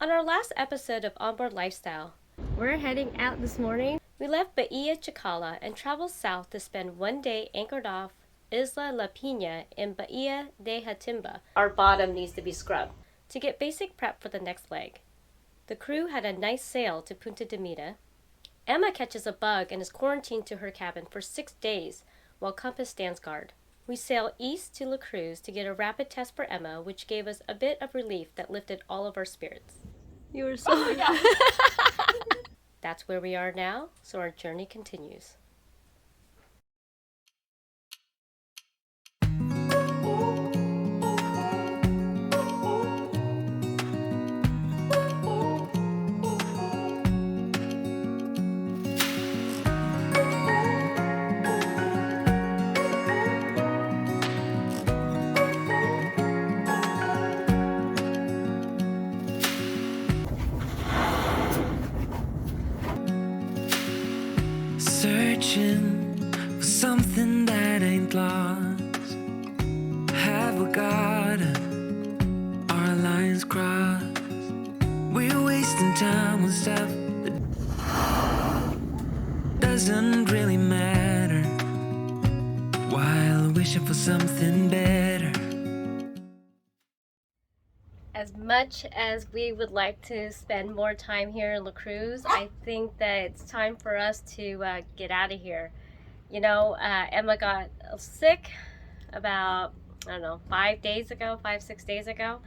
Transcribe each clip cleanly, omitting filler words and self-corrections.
On our last episode of Onboard Lifestyle, we're heading out this morning. We left Bahia Chicala and traveled south to spend one day anchored off Isla La Pina in Bahia de Hatimba. Our bottom needs to be scrubbed to get basic prep for the next leg. The crew had a nice sail to Punta de Mita. Emma catches a bug and is quarantined to her cabin for 6 days while Compass stands guard. We sail east to La Cruz to get a rapid test for Emma, which gave us a bit of relief that lifted all of our spirits. You were so... Oh my God. That's where we are now, so our journey continues. Searching for something that ain't lost. Have we got our lines crossed? We're wasting time on stuff that doesn't really matter, while wishing for something better. As much as we would like to spend more time here in La Cruz, I think that it's time for us to get out of here. You know, Emma got sick about, I don't know, 5, 6 days ago.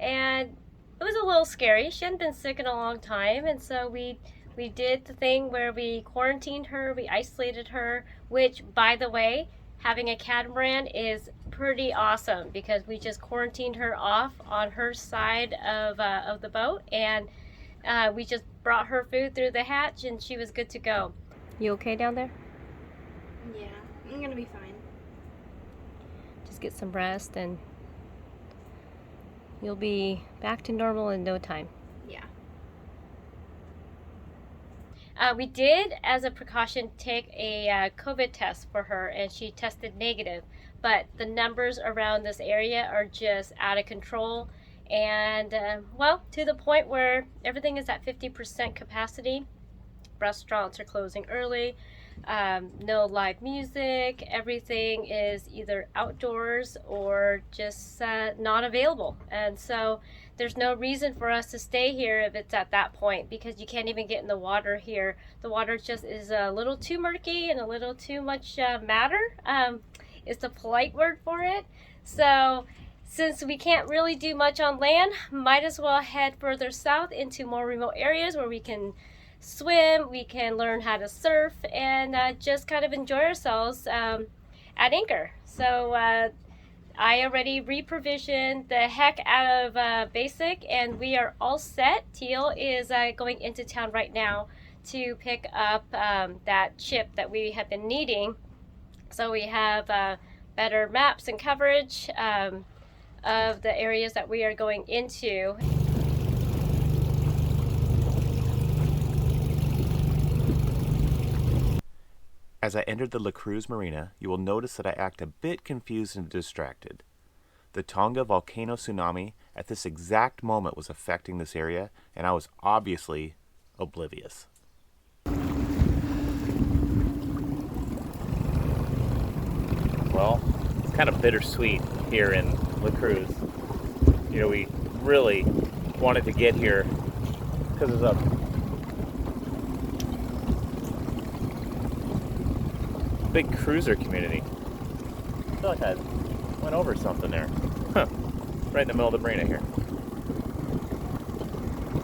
And it was a little scary. She hadn't been sick in a long time. And so we did the thing where we quarantined her, we isolated her, which, by the way, having a catamaran is pretty awesome because we just quarantined her off on her side of the boat, and we just brought her food through the hatch and she was good to go. You okay down there? Yeah, I'm gonna be fine. Just get some rest and you'll be back to normal in no time. Yeah. We did, as a precaution, take a COVID test for her, and she tested negative. But the numbers around this area are just out of control, and well, to the point where everything is at 50% capacity. Restaurants are closing early. No live music. Everything is either outdoors or just not available. And so there's no reason for us to stay here if it's at that point, because you can't even get in the water here. The water just is a little too murky and a little too much matter. Is the polite word for it. So since we can't really do much on land, might as well head further south into more remote areas where we can swim, we can learn how to surf, and just kind of enjoy ourselves at anchor. So I already re-provisioned the heck out of Basik, and we are all set. Teal is going into town right now to pick up that chip that we have been needing. So we have better maps and coverage of the areas that we are going into. As I entered the La Cruz Marina, you will notice that I act a bit confused and distracted. The Tonga volcano tsunami at this exact moment was affecting this area, and I was obviously oblivious. Well, it's kind of bittersweet here in La Cruz. You know, we really wanted to get here because of the big cruiser community. I feel like I went over something there. Huh. Right in the middle of the marina here.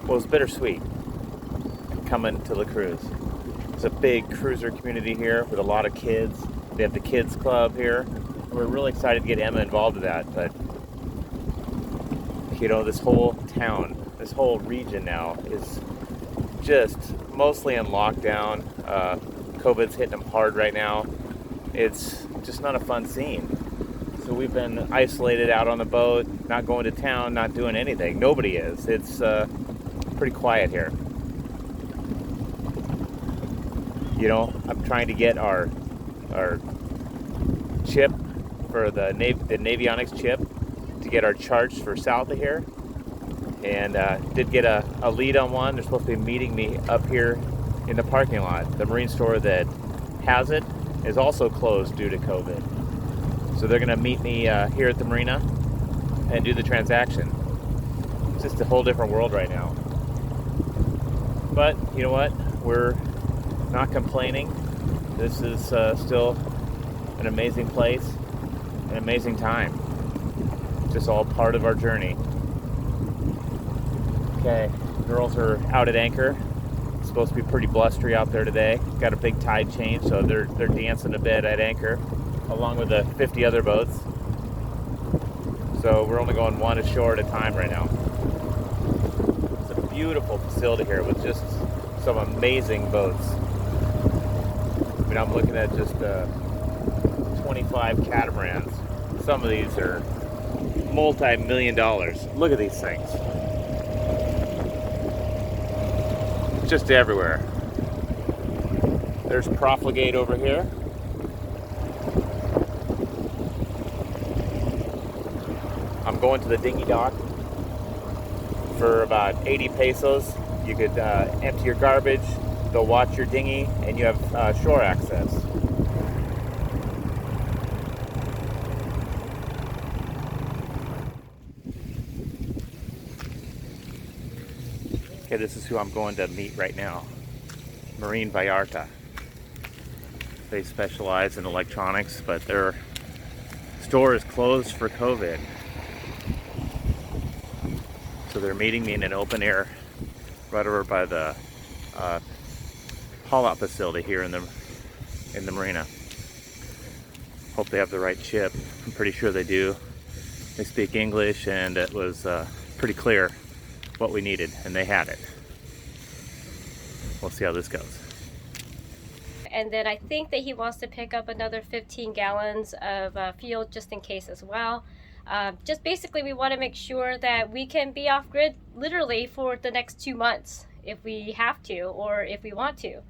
Well, it's bittersweet coming to La Cruz. There's a big cruiser community here with a lot of kids. They have the kids club here. We're really excited to get Emma involved with that, but you know, this whole town, this whole region now is just mostly in lockdown. COVID's hitting them hard right now. It's just not a fun scene. So we've been isolated out on the boat, not going to town, not doing anything. Nobody is. It's pretty quiet here. You know, I'm trying to get our chip for the Navionics chip to get our charts for south of here. and did get a lead on one. They're supposed to be meeting me up here in the parking lot. The marine store that has it is also closed due to COVID. So they're going to meet me here at the marina and do the transaction. It's just a whole different world right now. But you know what? We're not complaining. This is still an amazing place, an amazing time. It's just all part of our journey. Okay, girls are out at anchor. It's supposed to be pretty blustery out there today. Got a big tide change, so they're dancing a bit at anchor, along with the 50 other boats. So we're only going one ashore at a time right now. It's a beautiful facility here with just some amazing boats. I mean, I'm looking at just 25 catamarans. Some of these are multi-million dollars. Look at these things. Just everywhere. There's Profligate over here. I'm going to the dinghy dock for about 80 pesos. You could empty your garbage, they'll watch your dinghy, and you have shore access. Okay, this is who I'm going to meet right now. Marine Vallarta. They specialize in electronics, but their store is closed for COVID. So they're meeting me in an open air right over by the haul-out facility here in the marina. Hope they have the right chip. I'm pretty sure they do. They speak English, and it was pretty clear what we needed, and they had it. We'll see how this goes. And then I think that he wants to pick up another 15 gallons of fuel just in case as well. Just basically we want to make sure that we can be off grid literally for the next 2 months if we have to or if we want to.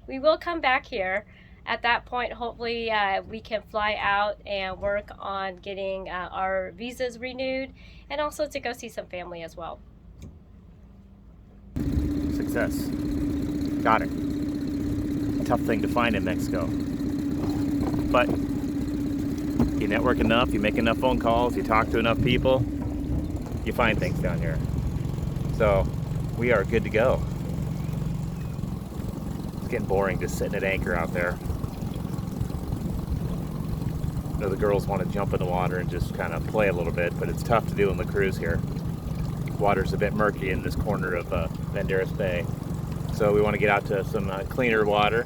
We will come back here. At that point, hopefully we can fly out and work on getting our visas renewed and also to go see some family as well. Success. Got it. Tough thing to find in Mexico. But you network enough, you make enough phone calls, you talk to enough people, you find things down here. So we are good to go. It's getting boring just sitting at anchor out there. I know the girls want to jump in the water and just kind of play a little bit, but it's tough to do in the Cruz here. Water's a bit murky in this corner of Banderas Bay. So we want to get out to some cleaner water.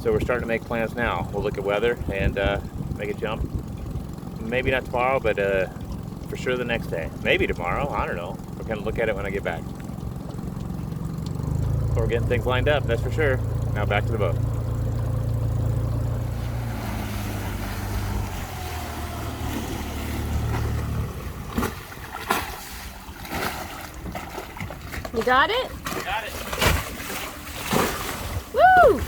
So we're starting to make plans now. We'll look at weather and make a jump. Maybe not tomorrow, but for sure the next day. Maybe tomorrow, I don't know. We're going to look at it when I get back. But we're getting things lined up, that's for sure. Now back to the boat. You got it? Got it. Woo!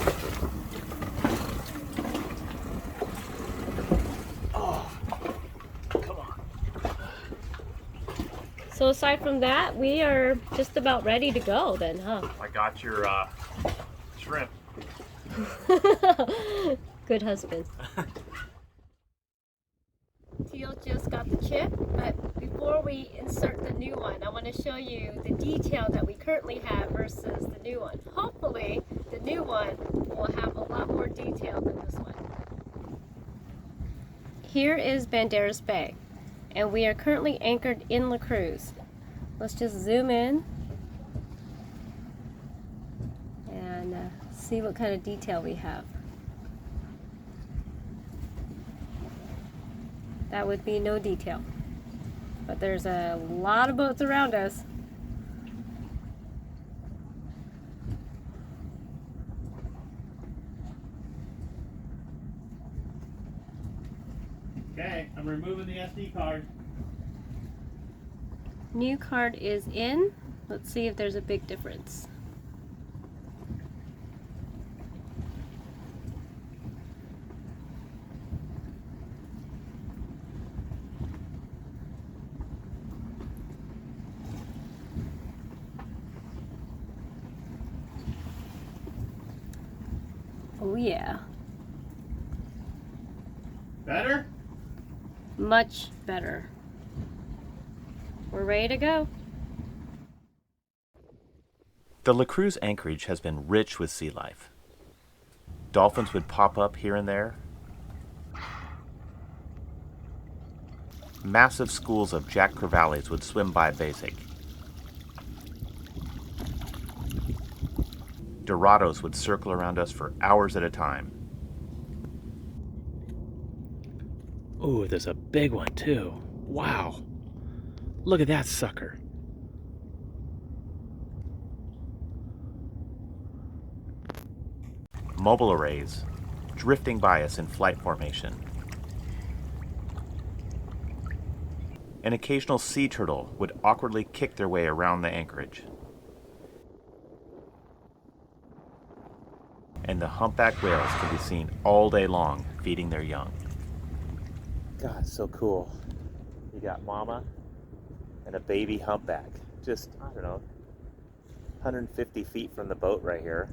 Oh, come on. So aside from that, we are just about ready to go then, huh? I got your shrimp. Good husband. Teal just got the chip, but before we insert the new one, I want to show you the detail that we currently have versus the new one. Hopefully, the new one will have a lot more detail than this one. Here is Banderas Bay, and we are currently anchored in La Cruz. Let's just zoom in and see what kind of detail we have. That would be no detail, but there's a lot of boats around us. Okay, I'm removing the SD card. New card is in. Let's see if there's a big difference. Oh yeah. Better? Much better. We're ready to go. The La Cruz anchorage has been rich with sea life. Dolphins would pop up here and there. Massive schools of Jack crevalles would swim by Basik. Dorados would circle around us for hours at a time. Ooh, there's a big one too. Wow. Look at that sucker. Mobile arrays drifting by us in flight formation. An occasional sea turtle would awkwardly kick their way around the anchorage. And the humpback whales can be seen all day long feeding their young. God, so cool. You got mama and a baby humpback. Just, I don't know, 150 feet from the boat right here.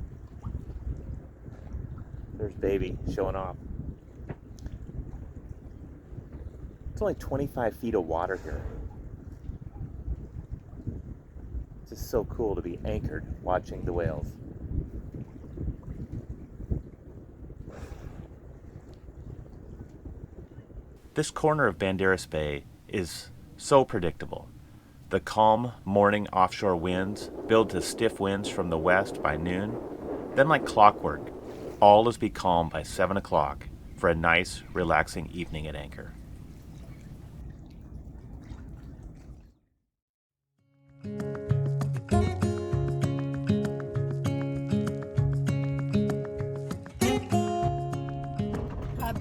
There's baby showing off. It's only 25 feet of water here. It's just so cool to be anchored watching the whales. This corner of Banderas Bay is so predictable. The calm morning offshore winds build to stiff winds from the west by noon. Then like clockwork, all is becalmed by 7 o'clock for a nice, relaxing evening at anchor.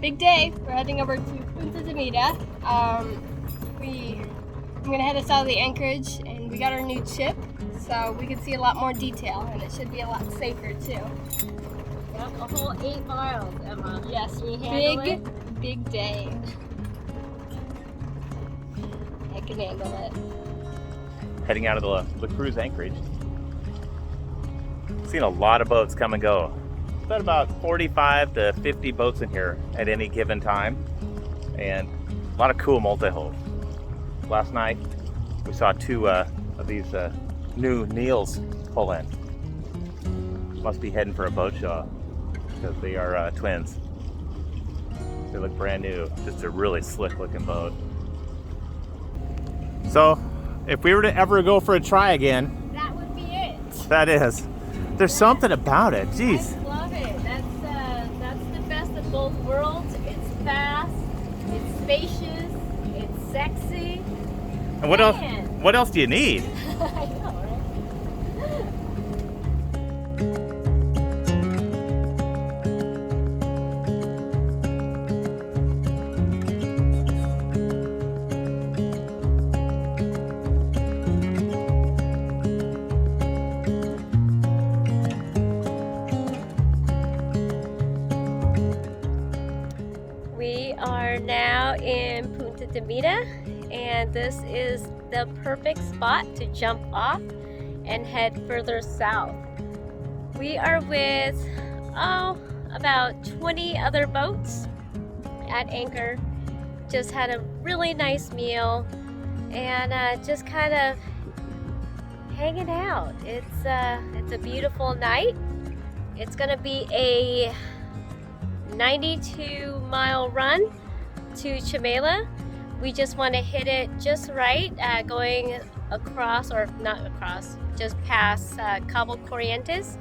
Big day. We're heading over to Punta de Mita. I'm gonna head us out of the anchorage, and we got our new chip, so we can see a lot more detail, and it should be a lot safer too. Yep, a whole 8 miles, Emma. Yes, Can you handle it? big day. I can handle it. Heading out of the La Cruz anchorage. Seen a lot of boats come and go. Got about 45 to 50 boats in here at any given time, and a lot of cool multi-hulls. Last night we saw 2 of these new Neils pull in. Must be heading for a boat show because they are twins. They look brand new. Just a really slick looking boat. So if we were to ever go for a try again, That would be it. that is. There's something about it. Jeez. I love it. That's the best of both worlds. It's fast, it's spacious, it's sexy. And what else? Man. What else do you need? I know, right? We are now in Punta de Mita, and this is the perfect spot to jump off and head further south. We are with, about 20 other boats at anchor. Just had a really nice meal and just kind of hanging out. It's a beautiful night. It's gonna be a 92-mile run to Chimela. We just want to hit it just right, going across, or not across, just past Cabo Corrientes,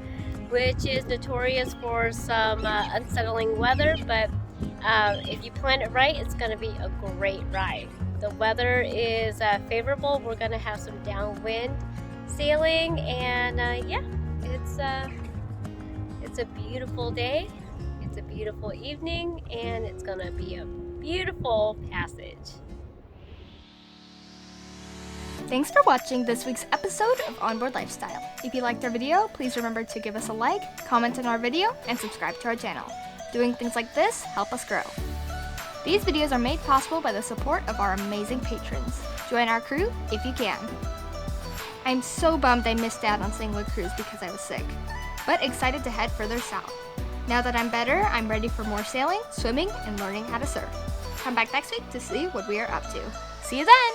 which is notorious for some unsettling weather, but if you plan it right, it's going to be a great ride. The weather is favorable. We're going to have some downwind sailing, and yeah, it's a beautiful day. It's a beautiful evening, and it's gonna be a beautiful passage. Thanks for watching this week's episode of Onboard Lifestyle. If you liked our video, please remember to give us a like, comment on our video, and subscribe to our channel. Doing things like this help us grow. These videos are made possible by the support of our amazing patrons. Join our crew if you can. I'm so bummed I missed out on seeing La Cruz because I was sick, but excited to head further south. Now that I'm better, I'm ready for more sailing, swimming, and learning how to surf. Come back next week to see what we are up to. See you then!